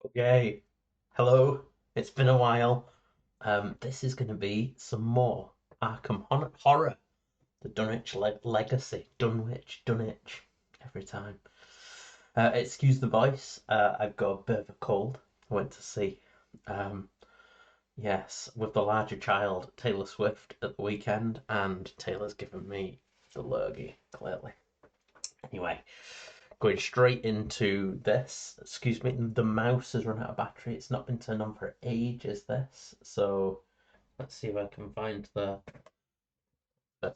Okay, hello. It's been a while. This is going to be some more Arkham horror. The Legacy. Dunwich. Every time. Excuse the voice. I've got a bit of a cold. I went to see, um, yes, with the larger child, Taylor Swift at the weekend, and Taylor's given me the lurgy, clearly. Anyway, going straight into this. Excuse me, the mouse has run out of battery. It's not been turned on for ages, this. So let's see if I can find the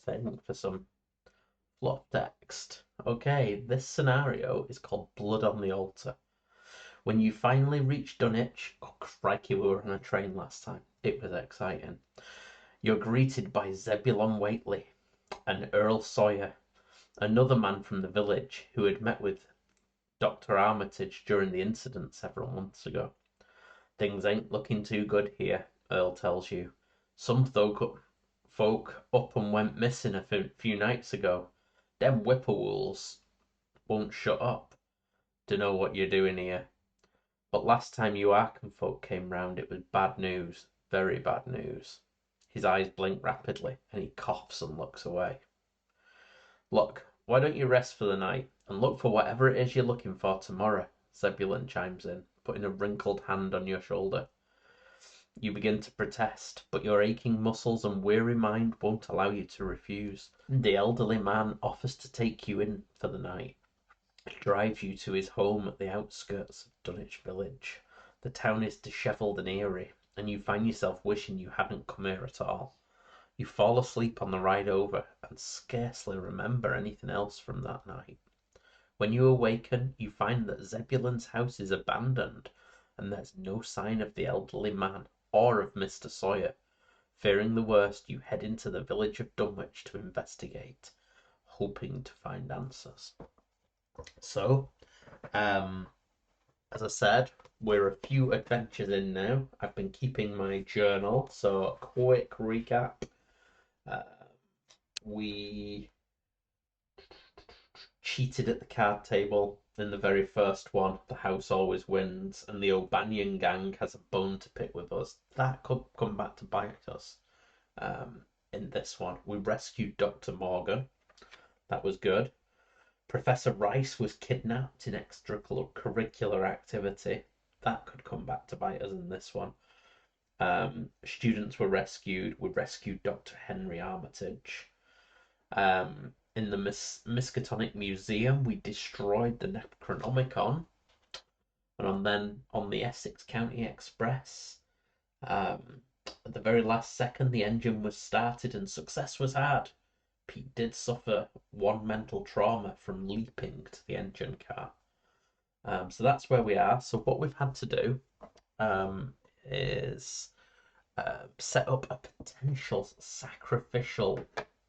thing for some plot text. Okay, this scenario is called Blood on the Altar. When you finally reach Dunwich, oh crikey, we were on a train last time. It was exciting. You're greeted by Zebulon Whately and Earl Sawyer, another man from the village who had met with Dr. Armitage during the incident several months ago. Things ain't looking too good here, Earl tells you. Some folk up and went missing a few nights ago. Them whippoorwills won't shut up. Dunno what you're doing here. But last time you Arkham folk came round it was bad news. Very bad news. His eyes blink rapidly, and he coughs and looks away. Look, why don't you rest for the night, and look for whatever it is you're looking for tomorrow, Zebulon chimes in, putting a wrinkled hand on your shoulder. You begin to protest, but your aching muscles and weary mind won't allow you to refuse. The elderly man offers to take you in for the night, drives you to his home at the outskirts of Dunwich village. The town is dishevelled and eerie, and you find yourself wishing you hadn't come here at all. You fall asleep on the ride over and scarcely remember anything else from that night. When you awaken, you find that Zebulon's house is abandoned, and there's no sign of the elderly man or of Mr. Sawyer. Fearing the worst, you head into the village of Dunwich to investigate, hoping to find answers. So, um, as I said, we're a few adventures in now. I've been keeping my journal, so a quick recap. Uh, we cheated at the card table in the very first one. The house always wins, and the O'Banion gang has a bone to pick with us. That could come back to bite us. In this one, we rescued Dr. Morgan. That was good. Professor Rice was kidnapped in extracurricular activity. That could come back to bite us in this one. Students were rescued. We rescued Dr. Henry Armitage. In the Miskatonic Museum, we destroyed the Necronomicon, and then on the Essex County Express, at the very last second, the engine was started and success was had. Pete did suffer one mental trauma from leaping to the engine car. So that's where we are. So what we've had to do is set up a potential sacrificial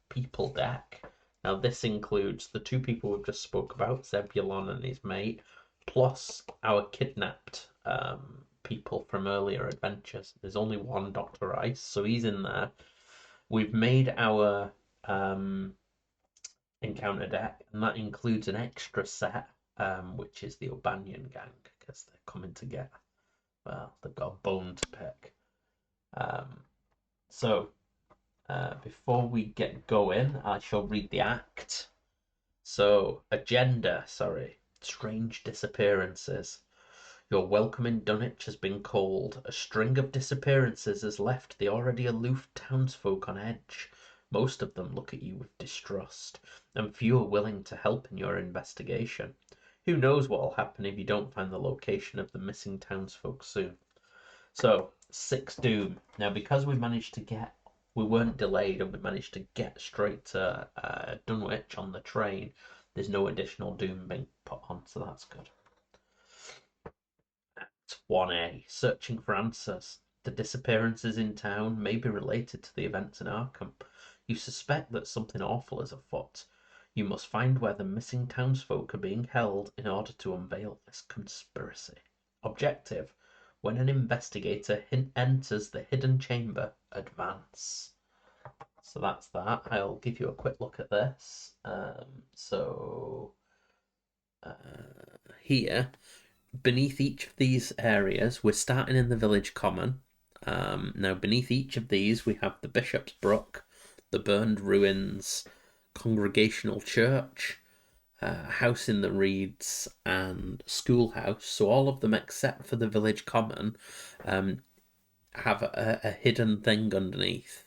people deck. Now this includes the two people we've just spoke about, Zebulon and his mate, plus our kidnapped people from earlier adventures. There's only one Dr. Rice, so he's in there. We've made our encounter deck, and that includes an extra set, which is the O'Banion gang, because they're coming to get, well, they've got a bone to pick. So before we get going, I shall read the act. So, agenda, sorry. Strange disappearances. Your welcome in Dunwich has been called. A string of disappearances has left the already aloof townsfolk on edge. Most of them look at you with distrust, and few are willing to help in your investigation. Who knows what will happen if you don't find the location of the missing townsfolk soon. So, 6 Doom. Now, because we weren't delayed and we managed to get straight to Dunwich on the train, there's no additional Doom being put on, so that's good. Act 1A. Searching for answers. The disappearances in town may be related to the events in Arkham. You suspect that something awful is afoot. You must find where the missing townsfolk are being held in order to unveil this conspiracy. Objective: when an investigator enters the hidden chamber, advance. So that's that. I'll give you a quick look at this. So here beneath each of these areas, we're starting in the village common. Now, beneath each of these, we have the Bishop's Brook, the burned ruins, Congregational Church, House in the Reeds, and Schoolhouse. So all of them, except for the village common, have a hidden thing underneath.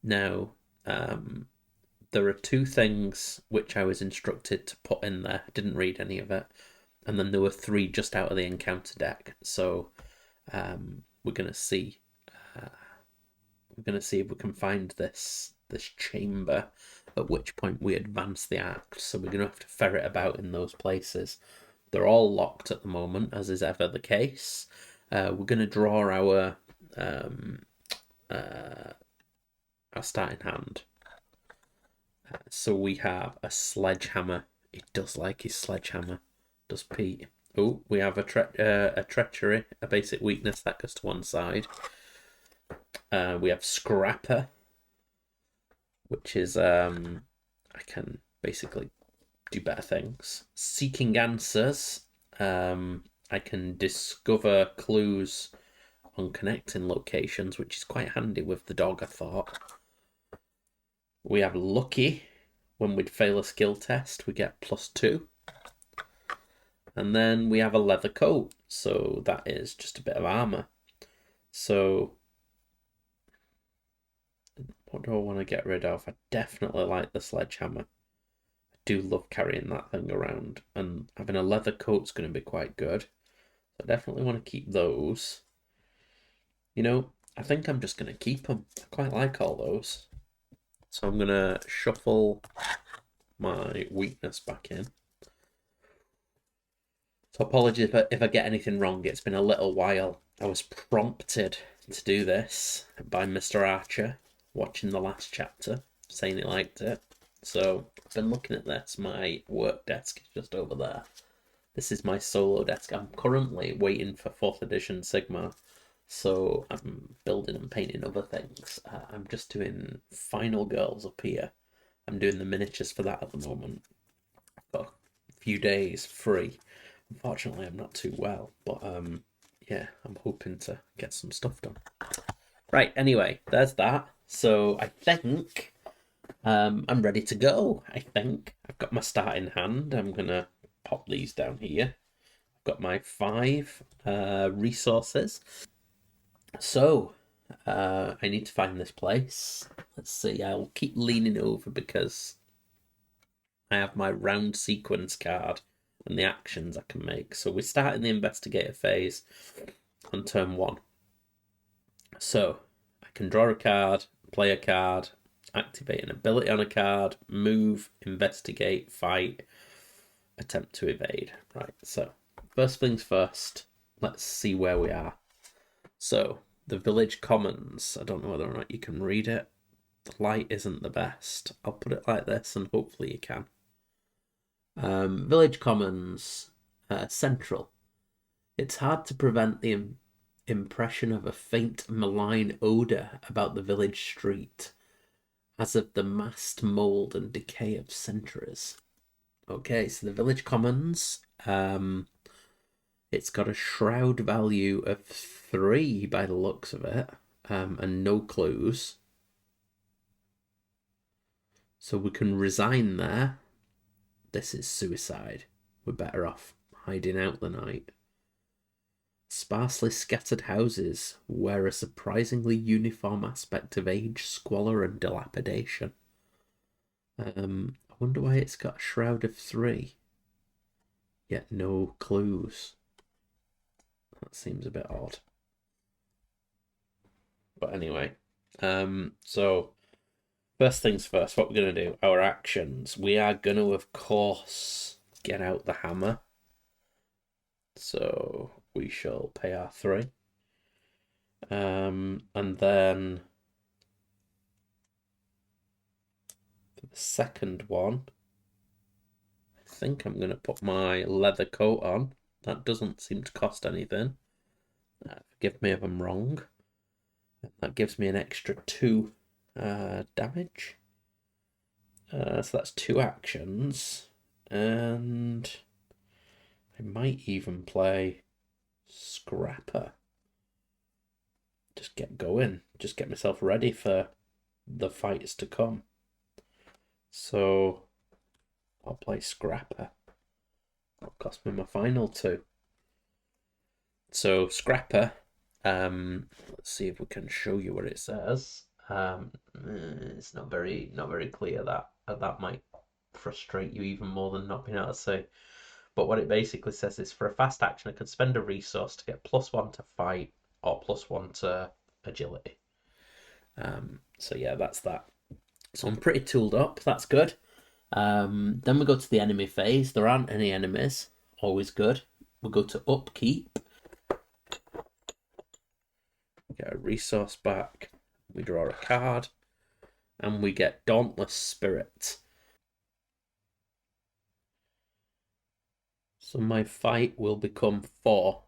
Now, there are two things which I was instructed to put in there. I didn't read any of it. And then there were three just out of the encounter deck. So we're gonna see. We're gonna see if we can find this chamber. At which point we advance the act. So we're gonna have to ferret about in those places. They're all locked at the moment, as is ever the case. We're gonna draw our starting hand. So we have a sledgehammer. He does like his sledgehammer, does Pete. Oh, we have a treachery, a basic weakness that goes to one side. We have scrapper, which is I can basically do better things. Seeking answers. I can discover clues on connecting locations, which is quite handy with the dog, I thought. We have lucky. When we'd fail a skill test, we get +2. And then we have a leather coat. So that is just a bit of armor. So what do I want to get rid of? I definitely like the sledgehammer. I do love carrying that thing around. And having a leather coat's going to be quite good. So I definitely want to keep those. You know, I think I'm just going to keep them. I quite like all those. So I'm going to shuffle my weakness back in. So apologies if I get anything wrong. It's been a little while. I was prompted to do this by Mr. Archer, watching the last chapter, saying he liked it. So I've been looking at this. My work desk is just over there. This is my solo desk. I'm currently waiting for 4th edition Sigma. So I'm building and painting other things. I'm just doing Final Girls up here. I'm doing the miniatures for that at the moment. I've got a few days free. Unfortunately, I'm not too well, but yeah, I'm hoping to get some stuff done. Right, anyway, there's that. So I think I'm ready to go. I think I've got my start in hand. I'm gonna pop these down here. I've got my 5 resources. So I need to find this place. Let's see. I'll keep leaning over because I have my round sequence card and the actions I can make. So we start in the investigator phase on turn 1. So I can draw a card, play a card, activate an ability on a card, move, investigate, fight, attempt to evade. Right, so first things first, let's see where we are. So the village commons, I don't know whether or not you can read it. The light isn't the best. I'll put it like this and hopefully you can. Village commons, central. It's hard to prevent the impression of a faint malign odour about the village street, as of the massed mould and decay of centuries. Okay, so the village commons, it's got a shroud value of 3 by the looks of it, and no clues. So we can resign there. This is suicide. We're better off hiding out the night. Sparsely scattered houses wear a surprisingly uniform aspect of age, squalor, and dilapidation. I wonder why it's got a shroud of 3, yet no clues. That seems a bit odd. But anyway, so first things first, what we're going to do, our actions. We are going to, of course, get out the hammer. So we shall pay our 3. And then for the second one, I think I'm going to put my leather coat on. That doesn't seem to cost anything. Forgive me if I'm wrong. That gives me an extra 2 damage. So that's 2 actions. And I might even play Scrapper. Just get going. Just get myself ready for the fights to come. So I'll play Scrapper. That'll cost me my final 2. So Scrapper, let's see if we can show you what it says. It's not very clear. That might frustrate you even more than not being able to see. But what it basically says is, for a fast action, I can spend a resource to get +1 to fight or +1 to agility. So yeah, that's that. So I'm pretty tooled up. That's good. Then we go to the enemy phase. There aren't any enemies. Always good. We'll go to upkeep. Get a resource back. We draw a card. And we get Dauntless Spirit. So my fight will become 4.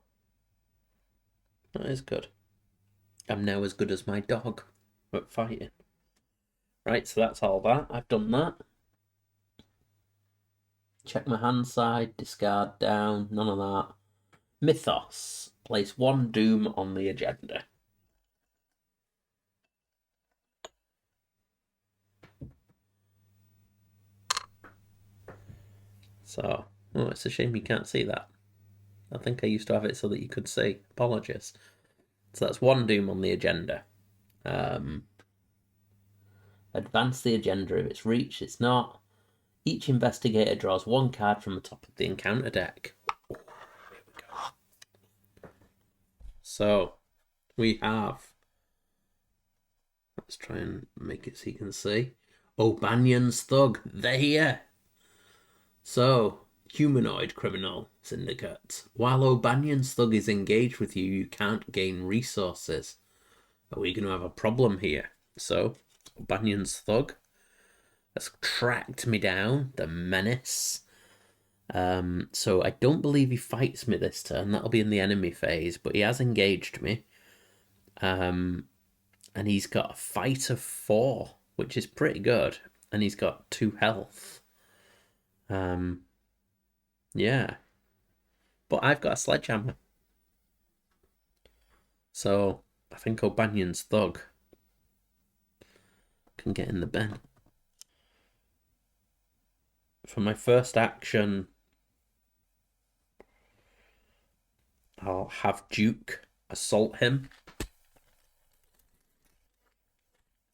That is good. I'm now as good as my dog at fighting. Right, so that's all that. I've done that. Check my hand side, discard down, none of that. Mythos. Place 1 doom on the agenda. So, oh, it's a shame you can't see that. I think I used to have it so that you could see. Apologies. So that's 1 doom on the agenda. Advance the agenda if it's reached. It's not. Each investigator draws 1 card from the top of the encounter deck. Oh, here we go. So we have. Let's try and make it so you can see. O'Banion's Thug. They're here. So, humanoid criminal syndicate. While O'Banion's Thug is engaged with you, you can't gain resources. Are we going to have a problem here? So, O'Banion's Thug has tracked me down, the menace. So I don't believe he fights me this turn. That'll be in the enemy phase, but he has engaged me. And he's got a fight of 4, which is pretty good. And he's got 2 health. Yeah. But I've got a sledgehammer. So I think O'Banion's Thug can get in the bin. For my first action, I'll have Duke assault him.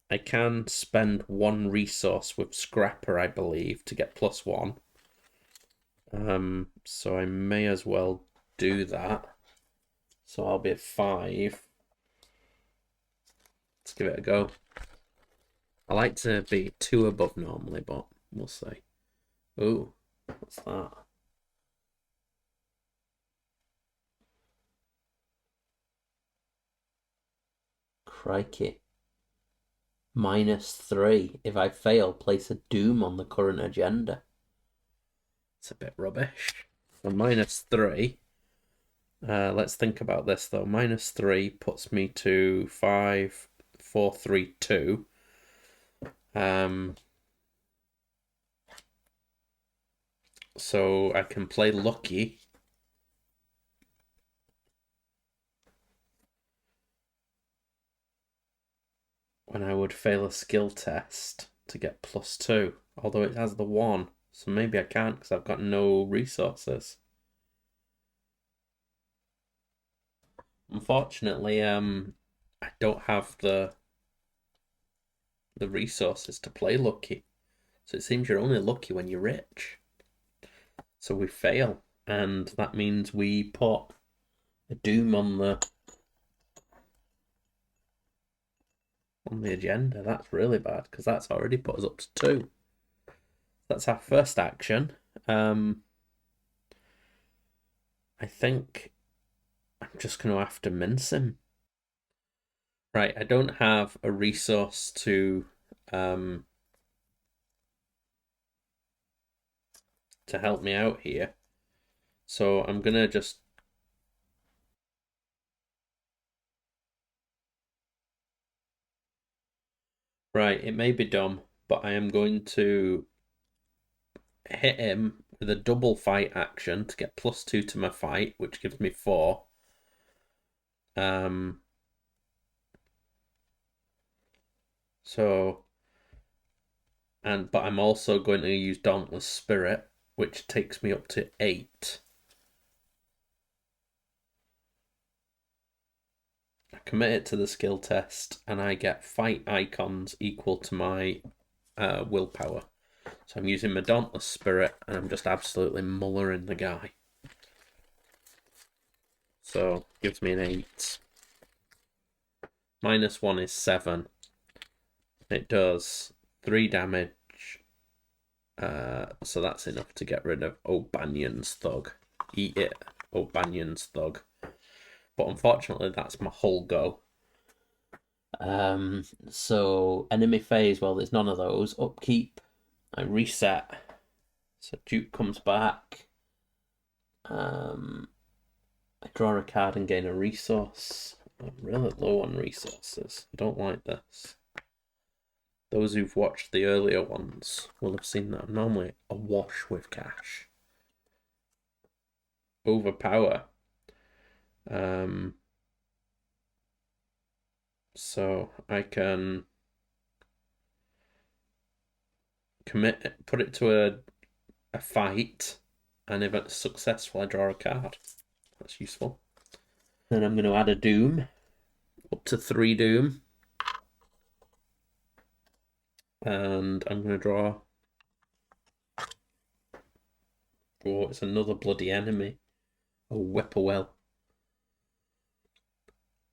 I can spend 1 resource with Scrapper, I believe, to get +1. So I may as well do that. So I'll be at 5. Let's give it a go. I like to be 2 above normally, but we'll see. Ooh, what's that? Crikey. -3. If I fail, place a doom on the current agenda. It's a bit rubbish. So -3. Let's think about this though. -3 puts me to 5, 4, 3, 2. So I can play lucky. When I would fail a skill test to get +2, although it has the 1, so maybe I can't because I've got no resources. Unfortunately, I don't have the resources to play lucky. So it seems you're only lucky when you're rich. So we fail, and that means we put a doom on the agenda. That's really bad because that's already put us up to 2. That's our first action. I think I'm just going to have to mince him. Right, I don't have a resource to help me out here. So I'm going to just... Right, it may be dumb, but I am going to hit him with a double fight action to get +2 to my fight, which gives me 4. But I'm also going to use Dauntless Spirit, which takes me up to 8. I commit it to the skill test, and I get fight icons equal to my willpower. So I'm using my Dauntless Spirit, and I'm just absolutely mullering the guy. So gives me an 8. -1 is 7. It does 3 damage. So that's enough to get rid of O'Banion's Thug. Eat it, O'Banion's Thug. But unfortunately, that's my whole go. So enemy phase, well, there's none of those. Upkeep, I reset. So Duke comes back. I draw a card and gain a resource. I'm really low on resources. I don't like this. Those who've watched the earlier ones will have seen that I'm normally awash with cash. Overpower. So I can put it to a fight, and if it's successful, I draw a card. That's useful. Then I'm going to add a doom, up to 3 doom. And I'm going to draw... Oh, it's another bloody enemy. A whippoorwill.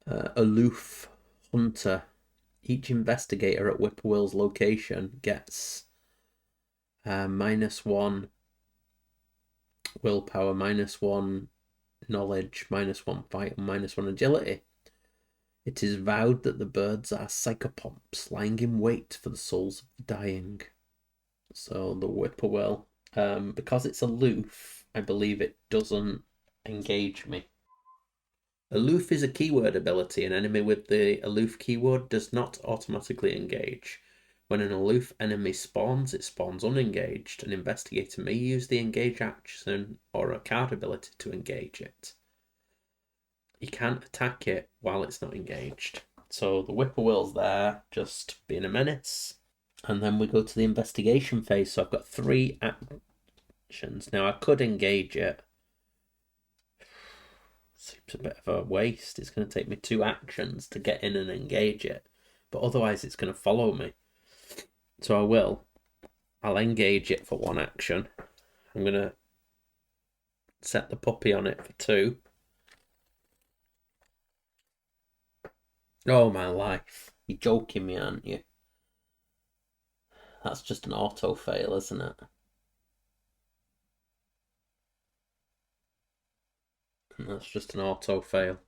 Aloof Hunter. Each investigator at Whippoorwill's location gets -1 willpower, -1 knowledge, -1 fight, and -1 agility. It is vowed that the birds are psychopomps lying in wait for the souls of the dying. So the whippoorwill, because it's aloof, I believe it doesn't engage me. Aloof is a keyword ability. An enemy with the aloof keyword does not automatically engage. When an aloof enemy spawns, it spawns unengaged. An investigator may use the engage action or a card ability to engage it. You can't attack it while it's not engaged. So the whippoorwill's there, just being a menace. And then we go to the investigation phase. So I've got 3 actions. Now I could engage it. Seems a bit of a waste. It's going to take me 2 actions to get in and engage it. But otherwise it's going to follow me. So I will. I'll engage it for 1 action. I'm going to set the puppy on it for 2. Oh, my life. You're joking me, aren't you? That's just an auto fail, isn't it? And that's just an auto fail.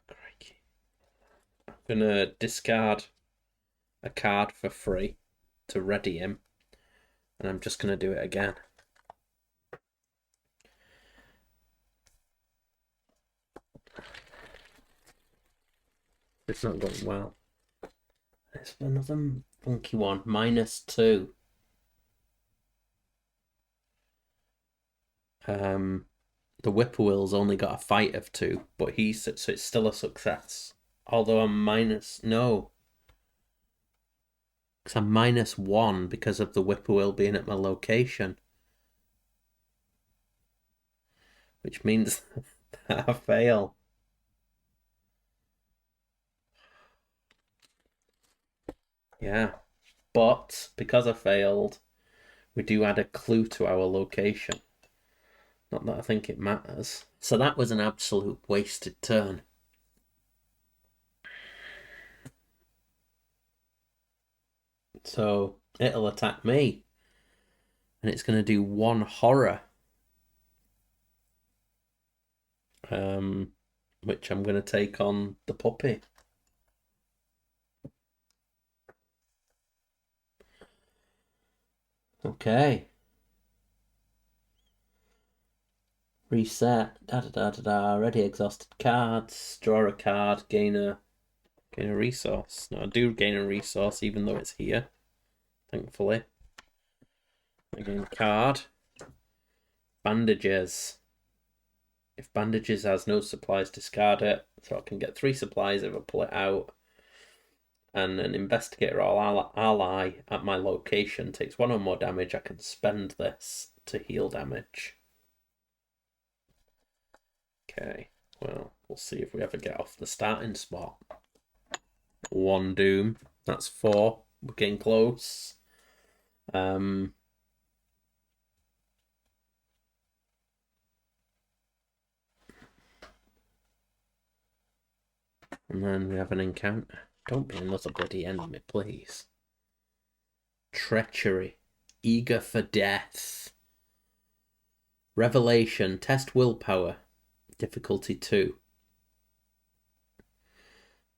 Crikey. I'm going to discard a card for free to ready him. And I'm just going to do it again. It's not going well. It's another funky one. -2. The whippoorwill's only got a fight of 2, but so it's still a success. Although I'm no. Because I'm -1 because of the whippoorwill being at my location. Which means that I fail. Yeah. But because I failed, we do add a clue to our location. Not that I think it matters. So that was an absolute wasted turn. So it'll attack me. And it's going to do 1 horror. Which I'm going to take on the puppy. Okay. Reset. Already exhausted cards. Draw a card. Gain a Gain a resource. No, I do gain a resource even though it's here. Thankfully. I gain a card. Bandages. If bandages has no supplies, discard it. So I can get 3 supplies if I pull it out. And an investigator or ally at my location takes 1 or more damage. I can spend this to heal damage. Okay, well, we'll see if we ever get off the starting spot. 1 doom. That's 4. We're getting close. And then we have an encounter. Don't be another bloody enemy, please. Treachery. Eager for death. Revelation. Test willpower. Difficulty 2.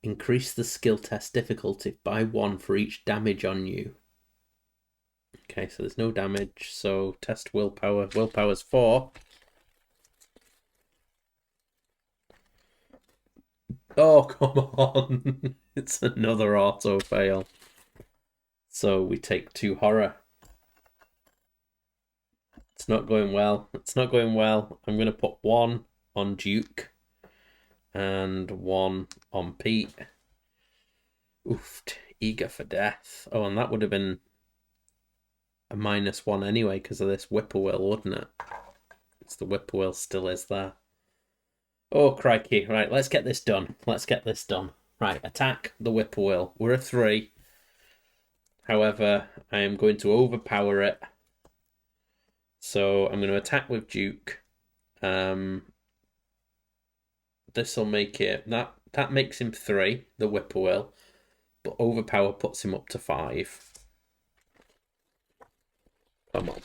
Increase the skill test difficulty by 1 for each damage on you. Okay, so there's no damage, so test willpower. Willpower's 4. Oh, come on. It's another auto fail. So we take 2 horror. It's not going well. It's not going well. I'm going to put 1 on Duke and 1 on Pete. Oof, eager for death. Oh, and that would have been a -1 anyway because of this whippoorwill, wouldn't it? It's the whippoorwill still is there. Oh, crikey. Right, let's get this done. Let's get this done. Right, attack the whippoorwill. We're a 3. However, I am going to overpower it. So I'm going to attack with Duke. This will make it... That makes him 3, the whippoorwill. But overpower puts him up to 5. Come on.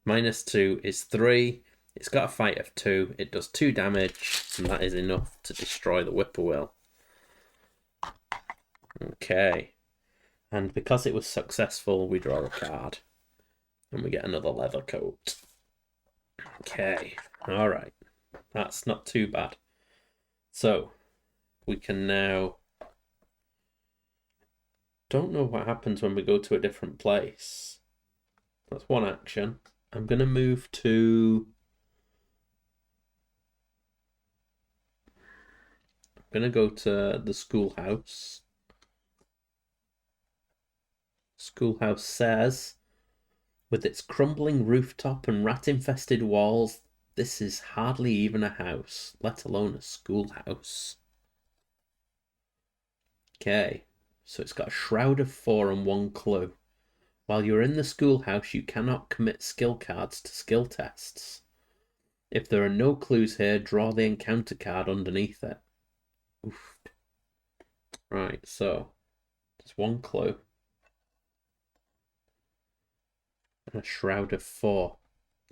-2 is 3. It's got a fight of 2. It does 2 damage, and that is enough to destroy the whippoorwill. Okay. And because it was successful, we draw a card. And we get another leather coat. Okay. Alright. That's not too bad. So, we can now... Don't know what happens when we go to a different place. That's 1 action. I'm going to move to... I'm going to go to the schoolhouse. Schoolhouse says, with its crumbling rooftop and rat-infested walls, this is hardly even a house, let alone a schoolhouse. Okay, so it's got a shroud of 4 and 1 clue. While you're in the schoolhouse, you cannot commit skill cards to skill tests. If there are no clues here, draw the encounter card underneath it. Oof. Right, so there's 1 clue. And a shroud of 4.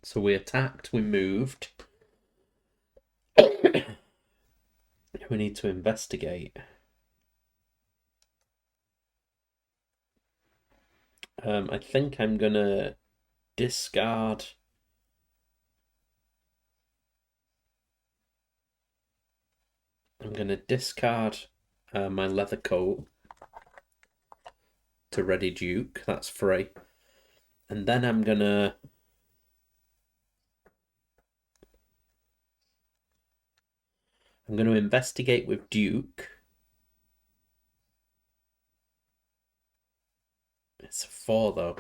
So we attacked, we moved. We need to investigate. I think I'm gonna discard. I'm gonna discard my leather coat to ready Duke. That's free. And then I'm gonna investigate with Duke. It's a 4 though.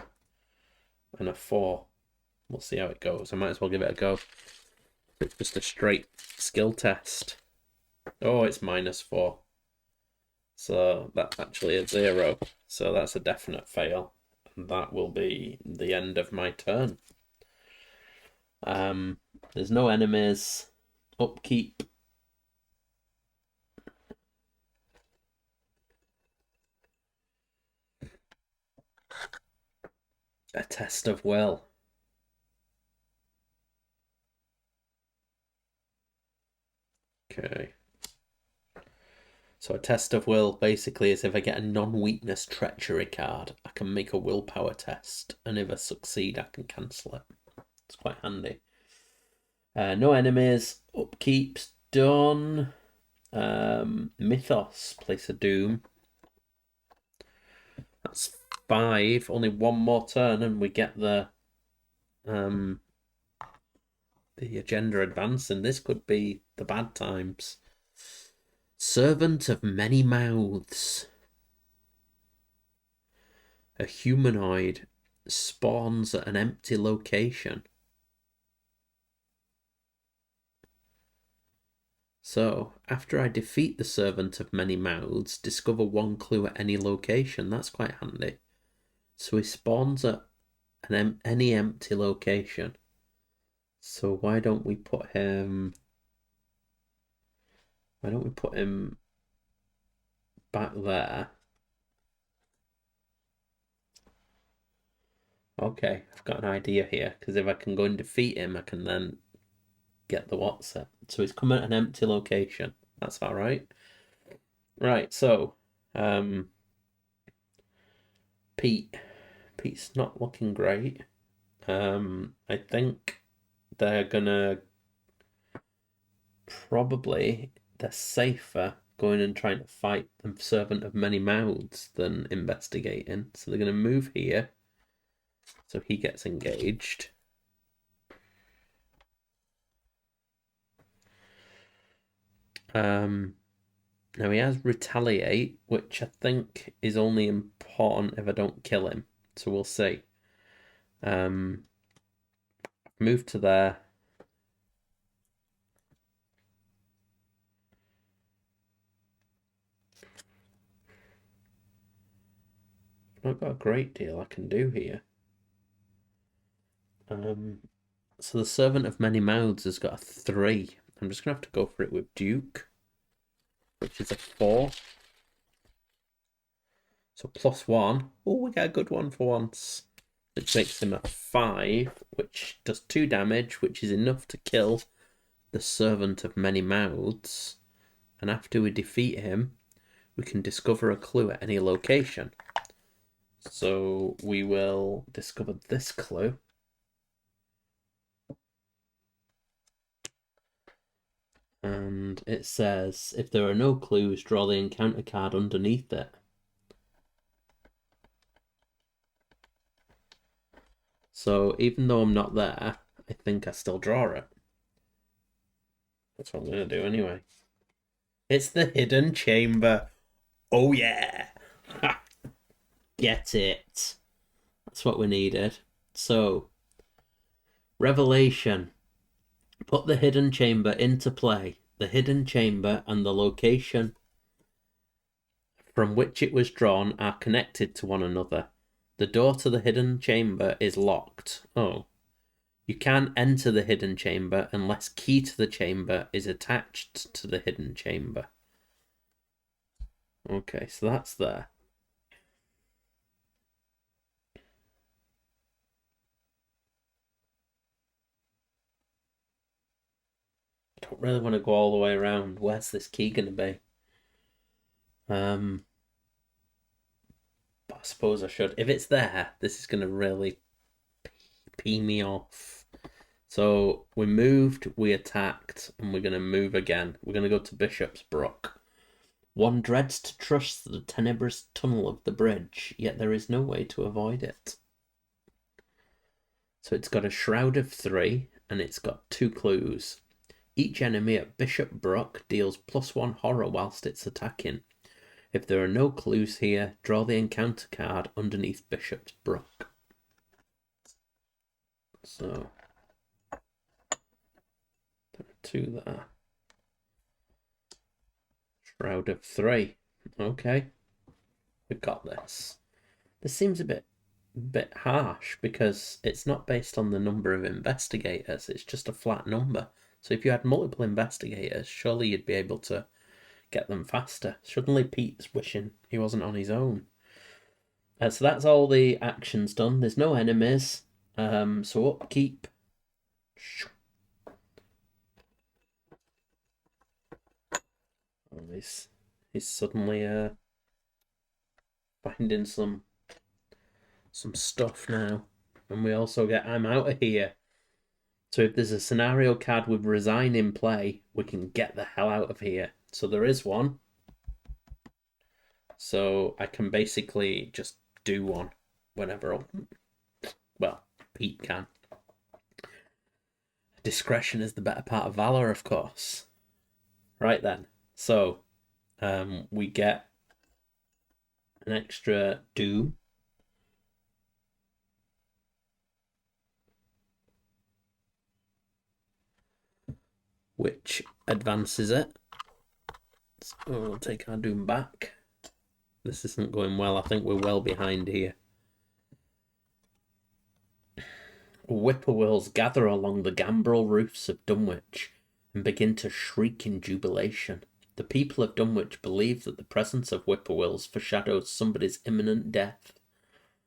And a 4. We'll see how it goes. I might as well give it a go. It's just a straight skill test. Oh, it's -4. So that's actually a 0. So that's a definite fail. And that will be the end of my turn. There's no enemies. Upkeep. A test of will. Okay. So a test of will basically is if I get a non-weakness treachery card, I can make a willpower test, and if I succeed, I can cancel it. It's quite handy. No enemies. Upkeep's done. Mythos, place of doom. That's 5. Only one more turn, and we get the agenda advancing. This could be the bad times. Servant of many mouths. A humanoid spawns at an empty location. So, after I defeat the Servant of Many Mouths, discover one clue at any location. That's quite handy. So he spawns at any empty location. So why don't we put him... Why don't we put him back there? Okay, I've got an idea here. Because if I can go and defeat him, I can then get the WhatsApp. So he's coming at an empty location. That's all right. Right, so Pete's not looking great. I think they're gonna they're safer going and trying to fight the Servant of Many Mouths than investigating. So they're gonna move here. So he gets engaged. Now he has retaliate, which I think is only important if I don't kill him. So we'll see. Move to there. I've got a great deal I can do here. So the Servant of Many Mouths has got a 3. I'm just going to have to go for it with Duke, which is a 4. So +1. Oh, we get a good one for once. Which makes him a 5, which does 2 damage, which is enough to kill the Servant of Many Mouths. And after we defeat him, we can discover a clue at any location. So we will discover this clue. And it says, if there are no clues, draw the encounter card underneath it. So even though I'm not there, I think I still draw it. That's what I'm going to do anyway. It's the hidden chamber. Oh yeah! Get it. That's what we needed. So, revelation. Put the hidden chamber into play. The hidden chamber and the location from which it was drawn are connected to one another. The door to the hidden chamber is locked. Oh. You can't enter the hidden chamber unless key to the chamber is attached to the hidden chamber. Okay, so that's there. I don't really want to go all the way around. Where's this key going to be? But I suppose I should. If it's there, this is going to really pee me off. So we moved, we attacked, and we're going to move again. We're going to go to Bishop's Brook. One dreads to trust the tenebrous tunnel of the bridge, yet there is no way to avoid it. So it's got a shroud of 3, and it's got 2 clues. Each enemy at Bishop Brook deals +1 horror whilst it's attacking. If there are no clues here, draw the encounter card underneath Bishop's Brook. So, there are 2 there. Shroud of 3. Okay. We've got this. This seems a bit harsh because it's not based on the number of investigators. It's just a flat number. So if you had multiple investigators, surely you'd be able to get them faster. Suddenly Pete's wishing he wasn't on his own. So that's all the actions done. There's no enemies. So upkeep. Oh, he's suddenly finding some stuff now. And we also get I'm out of here. So if there's a scenario card with resign in play, we can get the hell out of here. So there is one. So I can basically just do one whenever I want. Well, Pete can. Discretion is the better part of valor, of course. Right then. So we get an extra doom. Which advances it. So we'll take our doom back. This isn't going well. I think we're well behind here. Whippoorwills gather along the gambrel roofs of Dunwich and begin to shriek in jubilation. The people of Dunwich believe that the presence of whippoorwills foreshadows somebody's imminent death.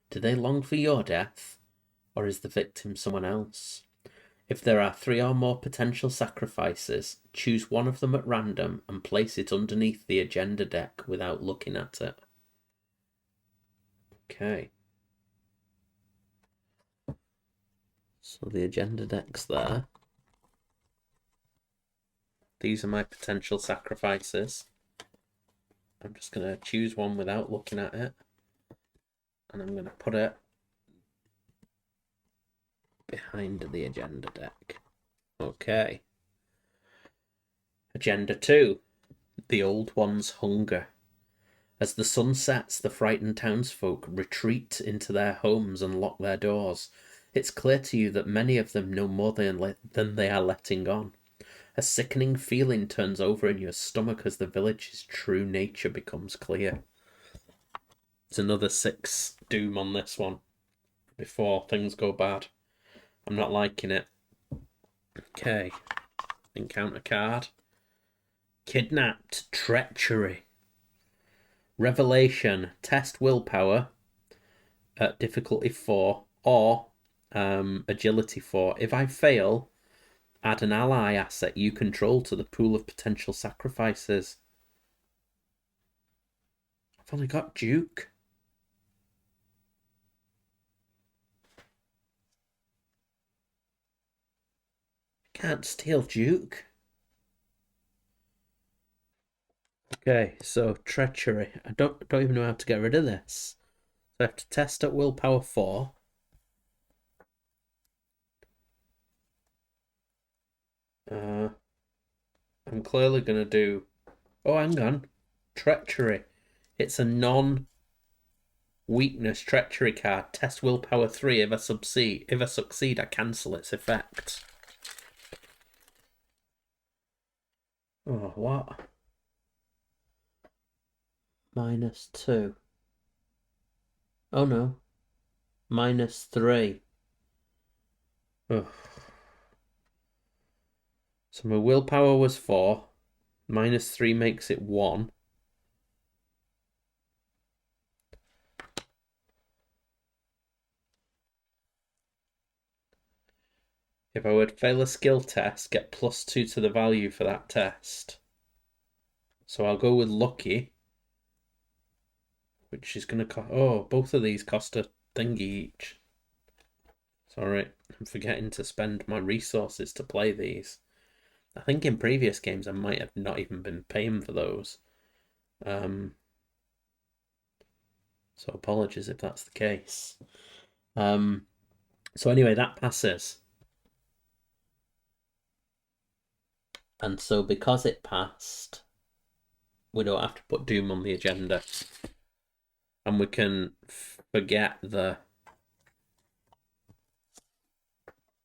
Do they long for your death, or is the victim someone else? If there are 3 or more potential sacrifices, choose one of them at random and place it underneath the agenda deck without looking at it. Okay. So the agenda deck's there. These are my potential sacrifices. I'm just going to choose one without looking at it. And I'm going to put it behind the agenda deck. Okay. Agenda 2. The Old One's Hunger. As the sun sets, the frightened townsfolk retreat into their homes and lock their doors. It's clear to you that many of them know more than they are letting on. A sickening feeling turns over in your stomach as the village's true nature becomes clear. It's another 6 doom on this one before things go bad. I'm not liking it. Okay. Encounter card. Kidnapped. Treachery. Revelation. Test willpower at difficulty 4 or agility 4. If I fail, add an ally asset you control to the pool of potential sacrifices. I've only got Duke. Can't steal Duke. Okay, so treachery. I don't even know how to get rid of this. So I have to test at willpower 4. I'm clearly going to do... Oh, hang on. Treachery. It's a non-weakness treachery card. Test willpower 3. If I succeed, I cancel its effect. Oh, what? -2. Oh, no. -3. Ugh. So my willpower was 4. -3 makes it 1. If I would fail a skill test, get +2 to the value for that test. So I'll go with lucky, which is going to cost... Oh, both of these cost a thingy each. Sorry, I'm forgetting to spend my resources to play these. I think in previous games I might have not even been paying for those. So apologies if that's the case. So anyway, that passes. And so because it passed, we don't have to put Doom on the agenda. And we can forget the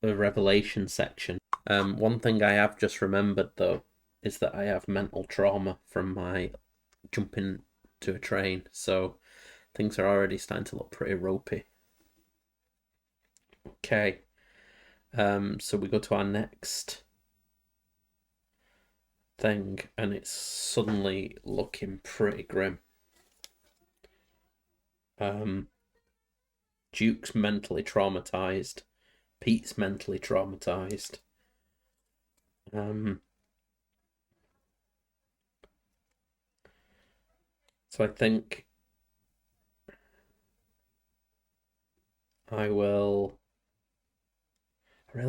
Revelation section. One thing I have just remembered, though, is that I have mental trauma from my jumping to a train. So things are already starting to look pretty ropey. Okay. So we go to our next thing, and it's suddenly looking pretty grim. Duke's mentally traumatized. Pete's mentally traumatized. So I think I really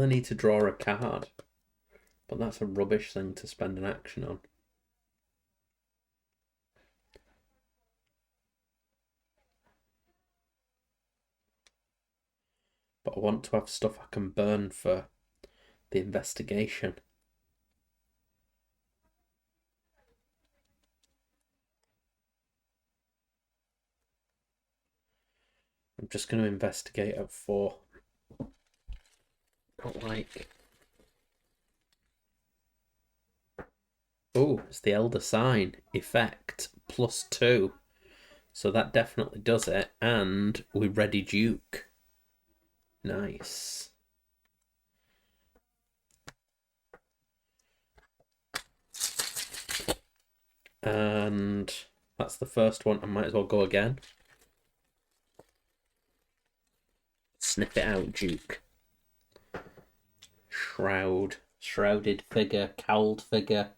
need to draw a card, but that's a rubbish thing to spend an action on. But I want to have stuff I can burn for the investigation. I'm just going to investigate at 4. Not like... Oh, it's the Elder Sign. Effect +2. So that definitely does it. And we ready Duke. Nice. And that's the first one. I might as well go again. Sniff it out, Duke. Shroud. Shrouded figure. Cowled figure.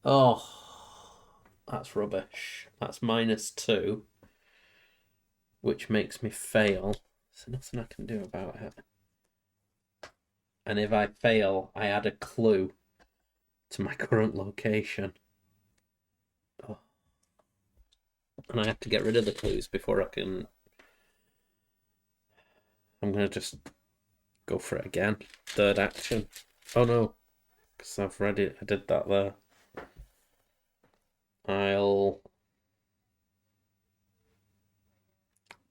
Oh, that's rubbish. That's -2, which makes me fail. There's nothing I can do about it. And if I fail, I add a clue to my current location. Oh. And I have to get rid of the clues before I can... I'm going to just go for it again. Third action. Oh no, because I've read it. I did that there. I'll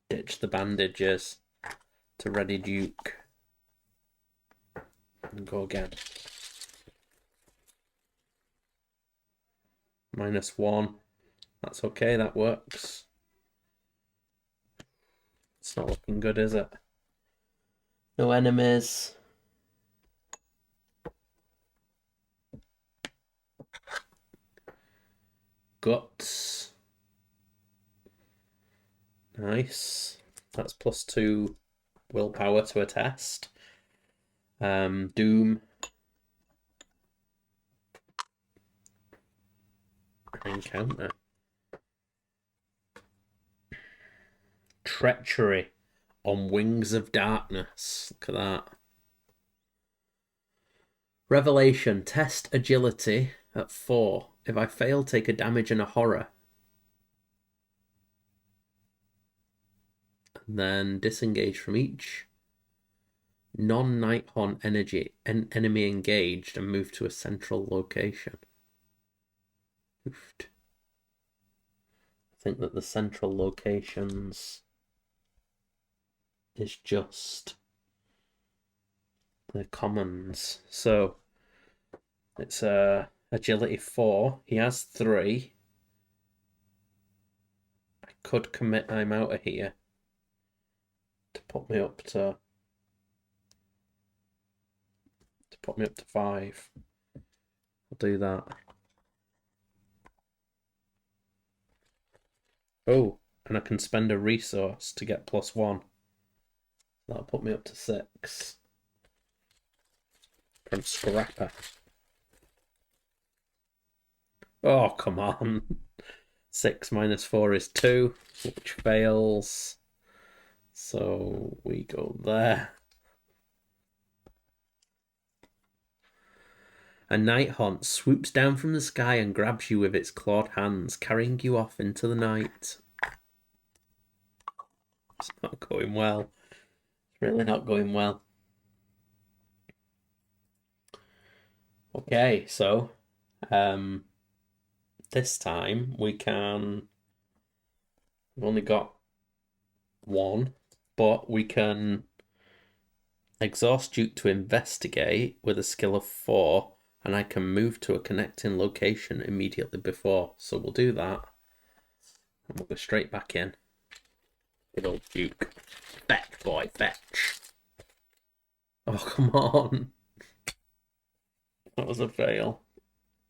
ditch the bandages to ready Duke and go again. -1. That's okay, that works. It's not looking good, is it? No enemies. Guts. Nice. That's +2 willpower to a test. Doom. Encounter. Treachery on Wings of Darkness. Look at that. Revelation. Test agility at 4. If I fail, take a damage and a horror. And then disengage from each non-Nighthorn enemy engaged and move to a central location. Oofed. I think that the central locations is just the commons. So it's agility 4. He has 3. I could commit I'm out of here to put me up to 5. I'll do that. Oh, and I can spend a resource to get +1. That'll put me up to 6 from Scrapper. Oh, come on. 6 -4 is 2, which fails. So we go there. A Nighthaunt swoops down from the sky and grabs you with its clawed hands, carrying you off into the night. It's not going well. It's really not going well. Okay, so this time we've only got 1, but we can exhaust Duke to investigate with a skill of 4, and I can move to a connecting location immediately before. So we'll do that, and we'll go straight back in. Good old Duke. Fetch, boy, fetch. Oh, come on. That was a fail.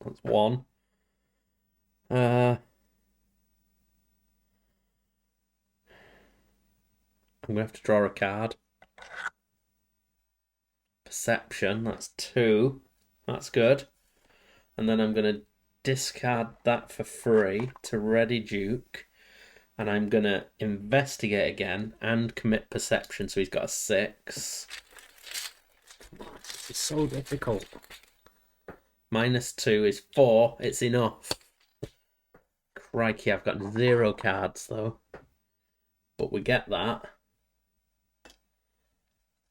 That's 1. I'm going to have to draw a card. Perception, that's 2. That's good. And then I'm going to discard that for free to ready Duke. And I'm going to investigate again and commit perception, so he's got a 6. This is so difficult. -2 is 4. It's enough. Crikey, I've got 0 cards, though. But we get that.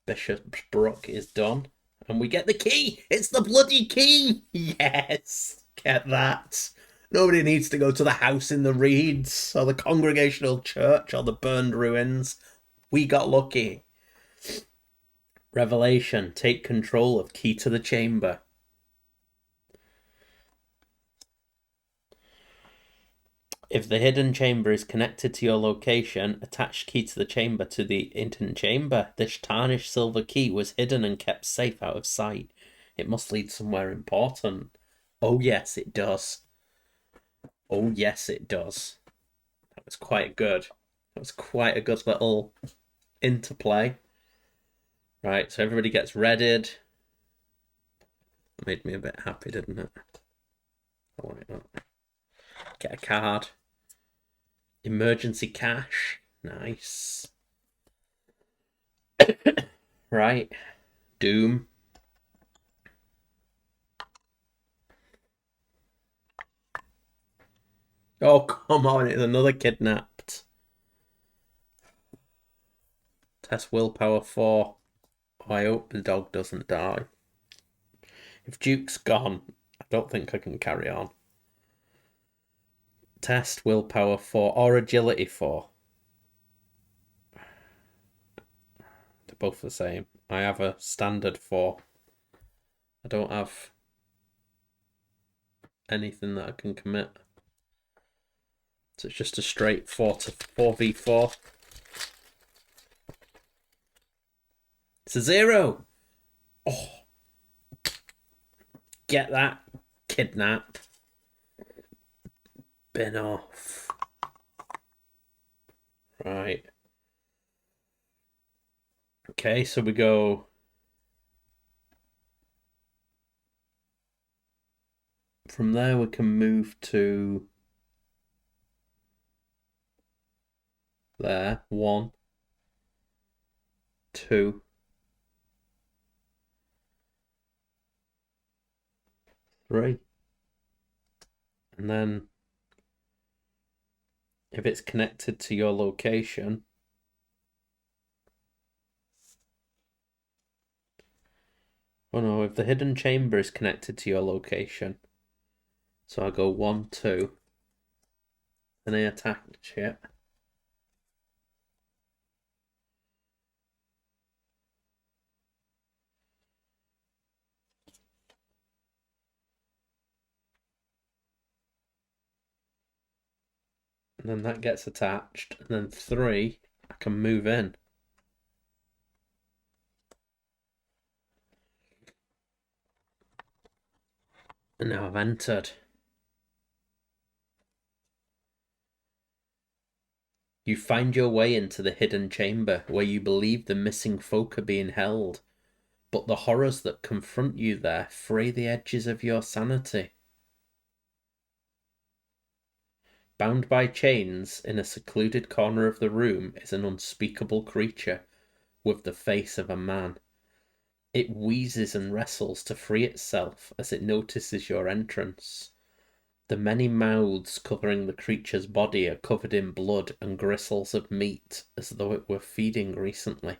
Bishopsbrook is done. And we get the key! It's the bloody key! Yes! Get that. Nobody needs to go to the house in the reeds, or the Congregational Church, or the burned ruins. We got lucky. Revelation. Take control of key to the chamber. If the hidden chamber is connected to your location, attach key to the chamber to the hidden chamber. This tarnished silver key was hidden and kept safe out of sight. It must lead somewhere important. Oh yes, it does. Oh yes, it does. That was quite good. That was quite a good little interplay. Right, so everybody gets readied. That made me a bit happy, didn't it? I like that. Get a card. Emergency cash. Nice. Right. Doom. Oh, come on. It's another kidnapped. Test willpower 4. Oh, I hope the dog doesn't die. If Duke's gone, I don't think I can carry on. Test willpower 4 or agility 4. They're both the same. I have a standard 4. I don't have anything that I can commit. So it's just a straight 4v4. It's a 0. Oh. Get that. Kidnap. Bin off. Right. Okay, so we go... From there we can move to... There. 1. 2. 3. And then... If it's connected to your location... Oh no, if the hidden chamber is connected to your location. So I go 1, 2. And I attack it. And then that gets attached. And then 3, I can move in. And now I've entered. You find your way into the hidden chamber where you believe the missing folk are being held. But the horrors that confront you there fray the edges of your sanity. Bound by chains in a secluded corner of the room is an unspeakable creature with the face of a man. It wheezes and wrestles to free itself as it notices your entrance. The many mouths covering the creature's body are covered in blood and gristles of meat, as though it were feeding recently.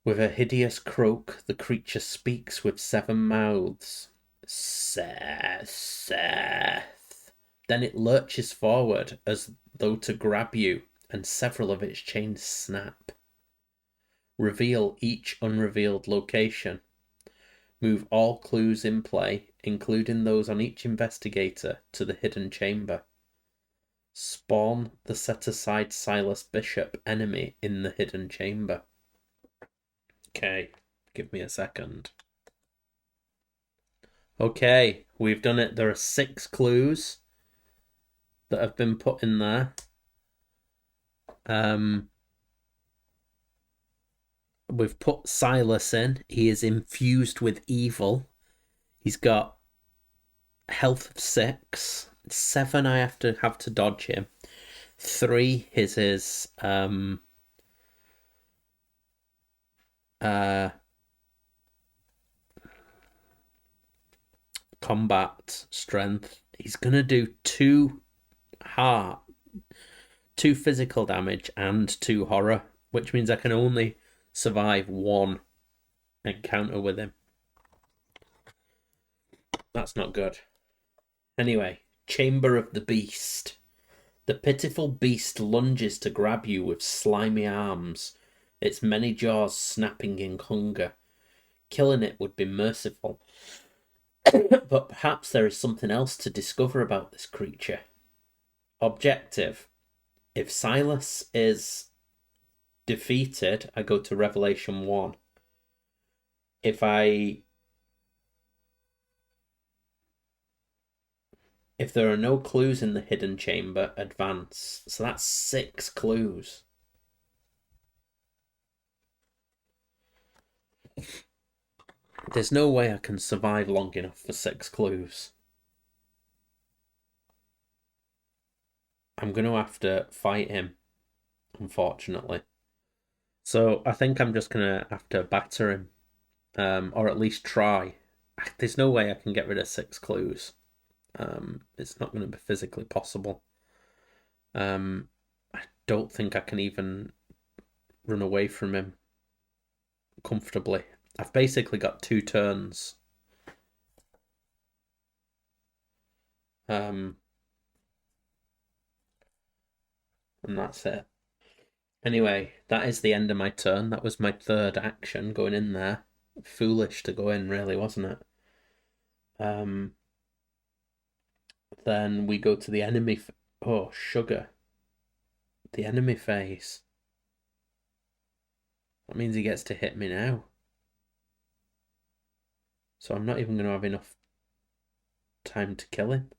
With a hideous croak, the creature speaks with 7 mouths. Seth, Seth. Then it lurches forward as though to grab you, and several of its chains snap. Reveal each unrevealed location. Move all clues in play, including those on each investigator, to the hidden chamber. Spawn the set-aside Silas Bishop enemy in the hidden chamber. Okay, give me a second. Okay, we've done it. There are 6 clues that have been put in there. We've put Silas in. He is infused with evil. He's got health of 6. 7, I have to dodge him. 3, his is combat strength. He's gonna do 2 physical damage and 2 horror, which means I can only survive one encounter with him. That's not good. Anyway, Chamber of the Beast. The pitiful beast lunges to grab you with slimy arms, its many jaws snapping in hunger. Killing it would be merciful. But perhaps there is something else to discover about this creature. Objective. If Silas is defeated, I go to Revelation 1. If there are no clues in the hidden chamber, advance. So that's 6 clues. There's no way I can survive long enough for 6 clues. I'm going to have to fight him, unfortunately. So I think I'm just going to have to batter him, or at least try. There's no way I can get rid of 6 clues. It's not going to be physically possible. I don't think I can even run away from him comfortably. I've basically got 2 turns. And that's it. Anyway, that is the end of my turn. That was my 3rd action going in there. Foolish to go in, really, wasn't it? Then we go to the enemy. Oh, sugar. The enemy phase. That means he gets to hit me now. So I'm not even going to have enough time to kill him.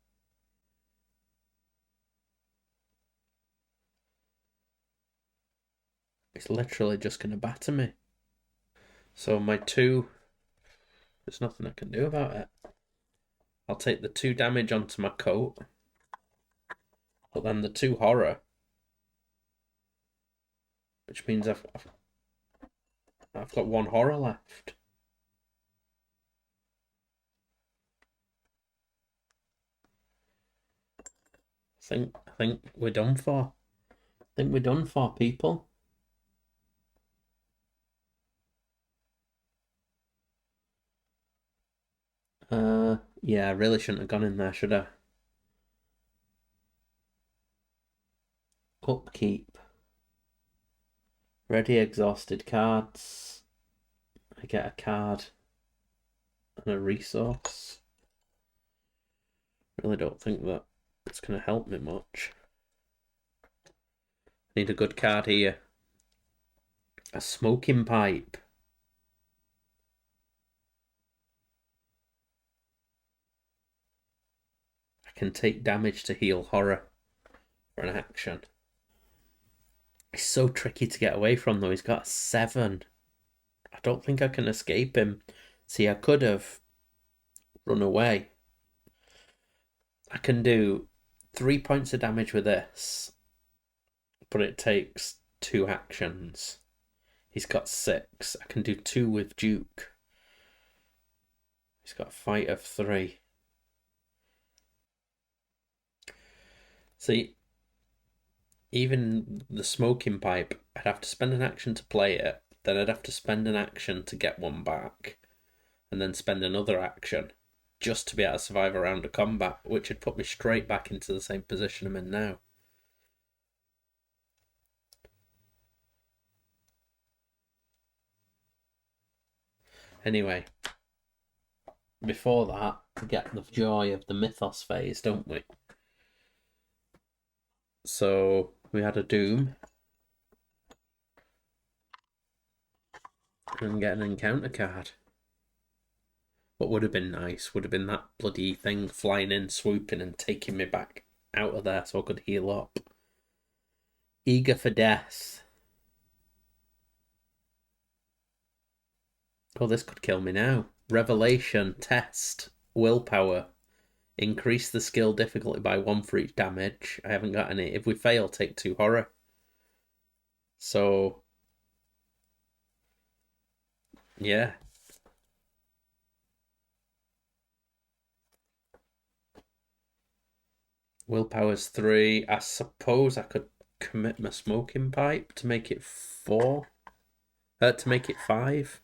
He's literally just going to batter me. So my 2... There's nothing I can do about it. I'll take the 2 damage onto my coat. But then the 2 horror. Which means I've got 1 horror left. I think we're done for. I think we're done for, people. Yeah, I really shouldn't have gone in there, should I? Upkeep. Ready exhausted cards. I get a card and a resource. Really don't think that it's going to help me much. Need a good card here. A smoking pipe. I can take damage to heal horror for an action. It's so tricky to get away from, though. He's got a 7. I don't think I can escape him. See, I could have run away. I can do 3 points of damage with this, but it takes 2 actions. He's got 6. I can do 2 with Duke. He's got a fight of 3. See, even the smoking pipe, I'd have to spend an action to play it, then I'd have to spend an action to get 1 back, and then spend another action just to be able to survive a round of combat, which would put me straight back into the same position I'm in now. Anyway, before that, we get the joy of the mythos phase, don't we? So we had a Doom. And get an encounter card. What would have been nice would have been that bloody thing flying in, swooping and taking me back out of there so I could heal up. Eager for death. Oh, this could kill me now. Revelation, test, willpower. Increase the skill difficulty by 1 for each damage. I haven't got any. If we fail, take 2 horror. So, yeah. Willpower's 3. I suppose I could commit my smoking pipe to make it 4. To make it 5.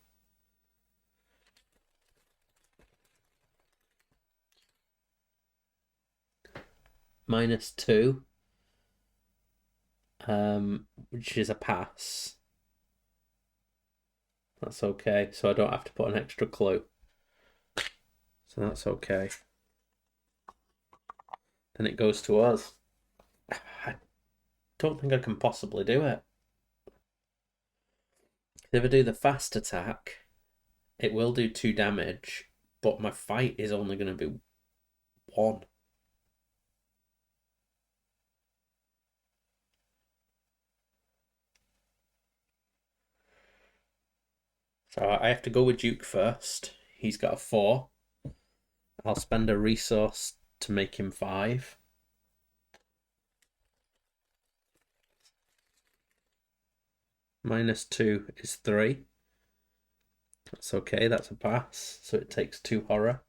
-2. Which is a pass. That's okay, so I don't have to put an extra clue. So that's okay. Then it goes to us. I don't think I can possibly do it. If I do the fast attack, it will do 2 damage, but my fight is only going to be 1. So I have to go with Duke first. He's got a 4. I'll spend a resource to make him 5. -2 is 3. That's okay, that's a pass. So it takes 2 horror.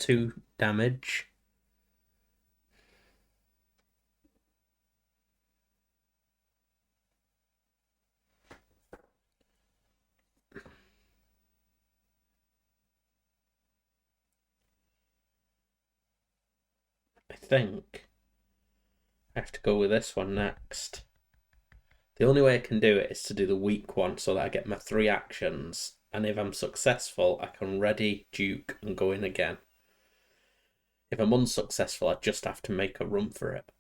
Two damage. I think I have to go with this one next. The only way I can do it is to do the weak one so that I get my 3 actions. And if I'm successful, I can ready Duke and go in again. If I'm unsuccessful, I just have to make a run for it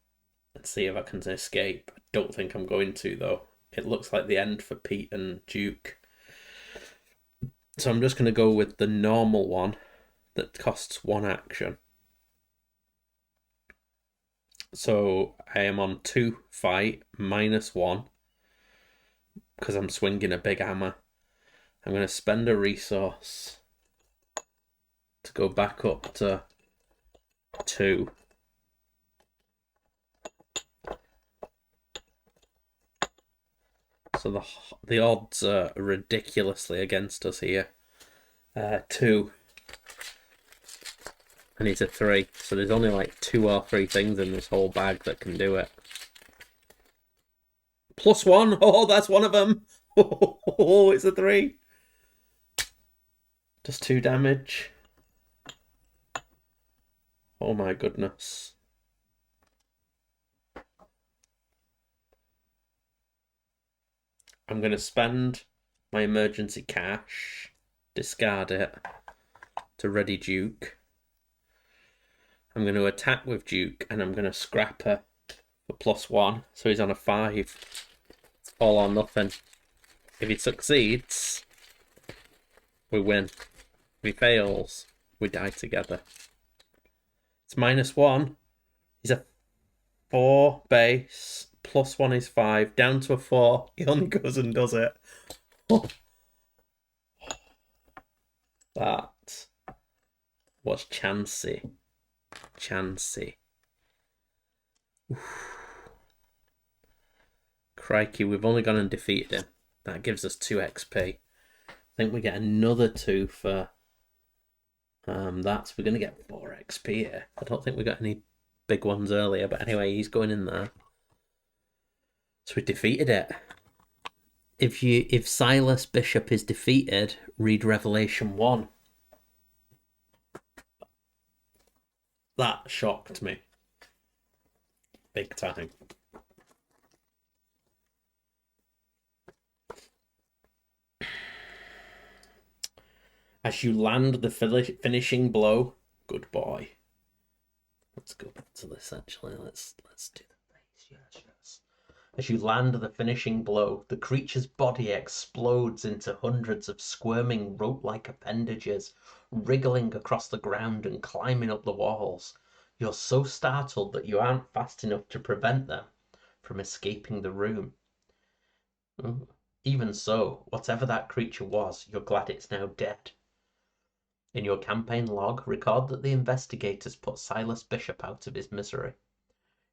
and see if I can escape. I don't think I'm going to, though. It looks like the end for Pete and Duke. So I'm just going to go with the normal one that costs 1 action. So I am on 2 fight, -1, because I'm swinging a big hammer. I'm going to spend a resource to go back up to 2. So the odds are ridiculously against us here. 2. I need a 3. So there's only like 2 or 3 things in this whole bag that can do it. +1. Oh, that's one of them. Oh, it's a 3. Just 2 damage. Oh my goodness. I'm going to spend my emergency cash, discard it, to ready Duke. I'm going to attack with Duke, and I'm going to scrap her for +1, so he's on a 5. It's all or nothing. If he succeeds, we win. If he fails, we die together. It's -1. He's a 4 base. +1 is 5. Down to a 4. He only goes and does it. Oh. That was chancy. Chancy. Oof. Crikey, we've only gone and defeated him. That gives us 2 XP. I think we get another 2 for that. So we're going to get 4 XP here. I don't think we got any big ones earlier, but anyway, he's going in there. So we defeated it. If Silas Bishop is defeated, read Revelation 1. That shocked me. Big time. As you land the finishing blow, good boy. Let's go back to this actually. Let's do the base. Yes. As you land the finishing blow, the creature's body explodes into hundreds of squirming rope-like appendages, wriggling across the ground and climbing up the walls. You're so startled that you aren't fast enough to prevent them from escaping the room. Even so, whatever that creature was, you're glad it's now dead. In your campaign log, record that the investigators put Silas Bishop out of his misery.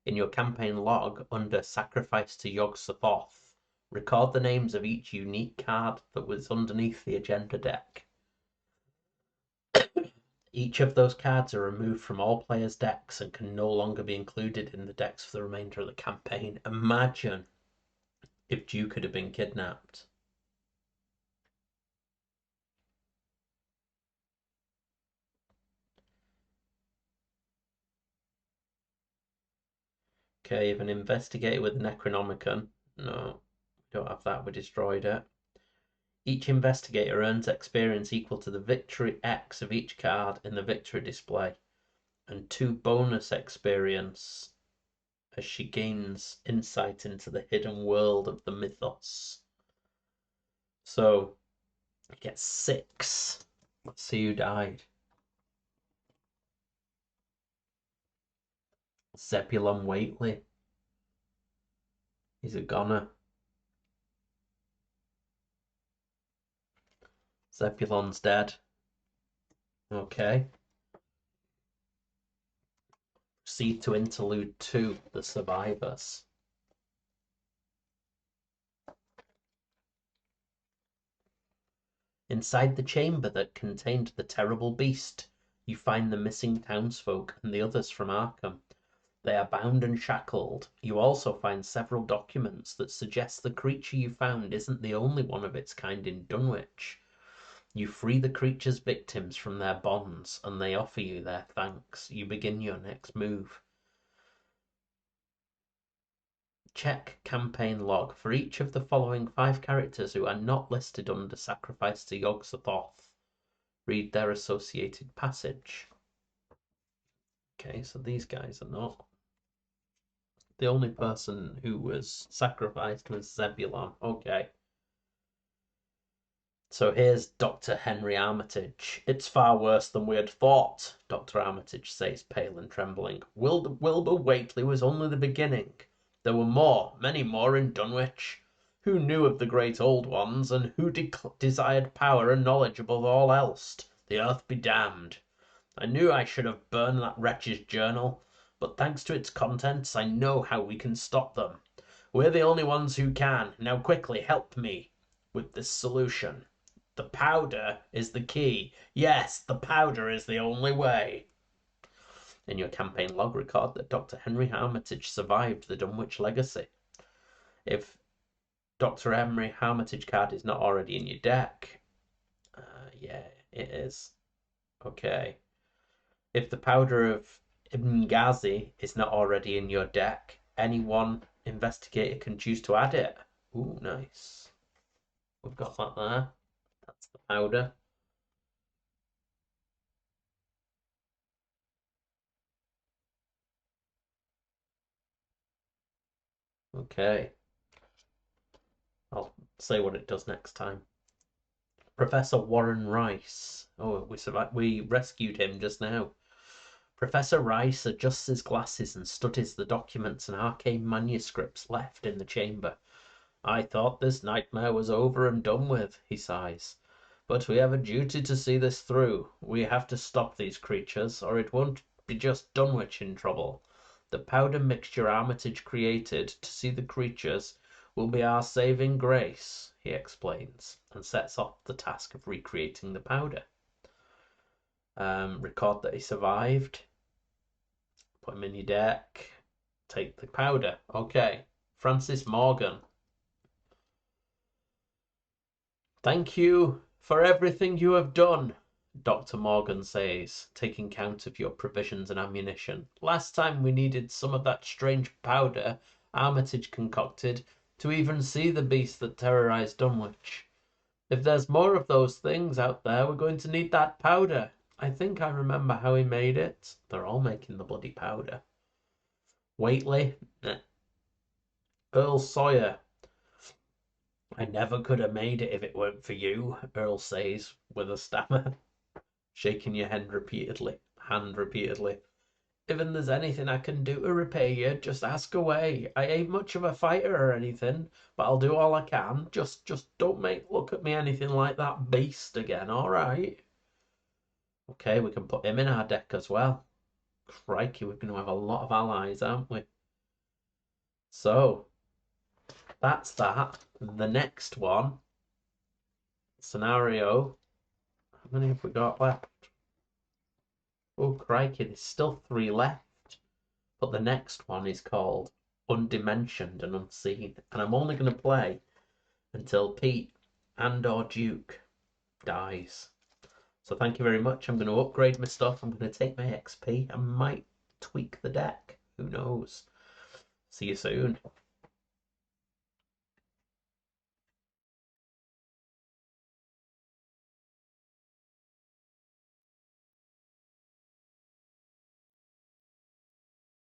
In your campaign log, under Sacrifice to Yog-Sothoth, record the names of each unique card that was underneath the agenda deck. Each of those cards are removed from all players' decks and can no longer be included in the decks for the remainder of the campaign. Imagine if Duke had been kidnapped. Okay, you have an investigator with Necronomicon. No, we don't have that. We destroyed it. Each investigator earns experience equal to the victory X of each card in the victory display, and 2 bonus experience as she gains insight into the hidden world of the mythos. So, you get 6. Let's see who died. Zebulon Waitley. He's a goner. Zebulon's dead. Okay. Proceed to interlude 2, the survivors. Inside the chamber that contained the terrible beast, you find the missing townsfolk and the others from Arkham. They are bound and shackled. You also find several documents that suggest the creature you found isn't the only one of its kind in Dunwich. You free the creature's victims from their bonds, and they offer you their thanks. You begin your next move. Check campaign log. For each of the following 5 characters who are not listed under Sacrifice to Yog-Sothoth, read their associated passage. Okay, so these guys are not. The only person who was sacrificed was Zebulon. Okay. So here's Dr. Henry Armitage. It's far worse than we had thought, Dr. Armitage says, pale and trembling. Wilbur Waitley was only the beginning. There were more, many more in Dunwich. Who knew of the great old ones, and who desired power and knowledge above all else? The earth be damned. I knew I should have burned that wretch's journal, but thanks to its contents, I know how we can stop them. We're the only ones who can. Now quickly, help me with this solution. The powder is the key. Yes, the powder is the only way. In your campaign log, record that Dr. Henry Armitage survived the Dunwich Legacy. If Dr. Henry Armitage card is not already in your deck, yeah, it is. Okay. If the powder of Ibn Ghazi is not already in your deck, any one investigator can choose to add it. Ooh, nice. We've got that there. That's the powder. Okay. I'll say what it does next time. Professor Warren Rice. Oh, we rescued him just now. Professor Rice adjusts his glasses and studies the documents and arcane manuscripts left in the chamber. I thought this nightmare was over and done with, he sighs. But we have a duty to see this through. We have to stop these creatures, or it won't be just Dunwich in trouble. The powder mixture Armitage created to see the creatures will be our saving grace, he explains, and sets off the task of recreating the powder. Record that he survived. Put him in your deck. Take the powder. Okay. Francis Morgan. Thank you for everything you have done, Dr. Morgan says, taking count of your provisions and ammunition. Last time we needed some of that strange powder Armitage concocted to even see the beast that terrorized Dunwich. If there's more of those things out there, we're going to need that powder. I think I remember how he made it. They're all making the bloody powder. Waitley. Earl Sawyer. I never could have made it if it weren't for you, Earl says with a stammer, shaking your hand repeatedly. If there's anything I can do to repay you, just ask away. I ain't much of a fighter or anything, but I'll do all I can. Just don't look at me anything like that beast again, alright? Okay, we can put him in our deck as well. Crikey, we're going to have a lot of allies, aren't we? So, that's that. The next one, scenario, how many have we got left? Oh, crikey, there's still 3 left. But the next one is called Undimensioned and Unseen. And I'm only going to play until Pete and or Duke dies. So thank you very much. I'm going to upgrade my stuff. I'm going to take my XP. I might tweak the deck. Who knows? See you soon.